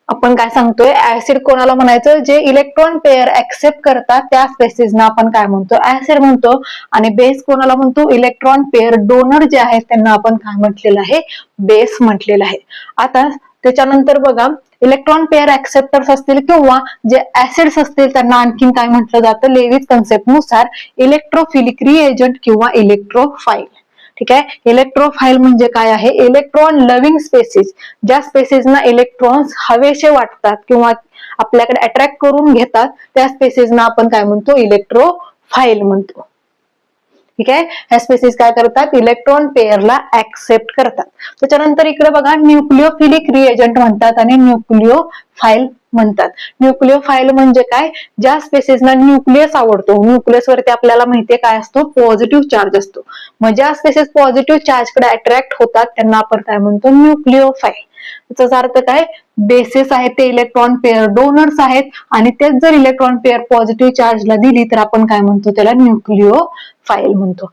आपण काय सांगतोय, ऍसिड कोणाला म्हणायचं, जे इलेक्ट्रॉन पेअर ऍक्सेप्ट करतात त्या स्पेसिसना आपण काय म्हणतो, ऍसिड म्हणतो. आणि बेस कोणाला म्हणतो, इलेक्ट्रॉन पेअर डोनर जे आहेत त्यांना आपण काय म्हटलेलं आहे, बेस म्हटलेलं आहे. आता त्याच्यानंतर बघा, इलेक्ट्रॉन पेअर ऍक्सेप्टर्स असतील किंवा जे ऍसिड्स असतील त्यांना आणखीन काय म्हटलं जातं, लेविस कन्सेप्ट नुसार इलेक्ट्रोफिलिक रिएजंट किंवा इलेक्ट्रोफाईल. ठीक आहे. इलेक्ट्रोफाईल म्हणजे काय आहे, इलेक्ट्रॉन लव्हिंग स्पेसिस, ज्या स्पेसिसना इलेक्ट्रॉन्स हवेसे वाटतात किंवा आपल्याकडे अट्रॅक्ट करून घेतात त्या स्पेसिसना आपण काय म्हणतो, इलेक्ट्रोफाईल म्हणतो. ठीक आहे. ह्या स्पेसिस काय करतात, इलेक्ट्रॉन पेअरला ऍक्सेप्ट करतात. त्याच्यानंतर इकडे बघा, न्यूक्लिओफिलिक रिएजंट म्हणतात आणि न्यूक्लिओफाईल म्हणतात. न्यूक्लिओफाईल म्हणजे काय, ज्या स्पेसिसना न्यूक्लियस आवडतो, न्यूक्लियस वरती आपल्याला माहितीये काय असतो, पॉझिटिव्ह चार्ज असतो. मग ज्या स्पेसिस पॉझिटिव्ह चार्ज कडे अट्रॅक्ट होतात त्यांना आपण काय म्हणतो, न्यूक्लिओफाईल. त्याचा अर्थ काय, बेसिस आहेत ते इलेक्ट्रॉन पेअर डोनर्स आहेत आणि तेच जर इलेक्ट्रॉन पेअर पॉझिटिव्ह चार्जला दिली तर आपण काय म्हणतो, त्याला न्यूक्लिओफाईल म्हणतो.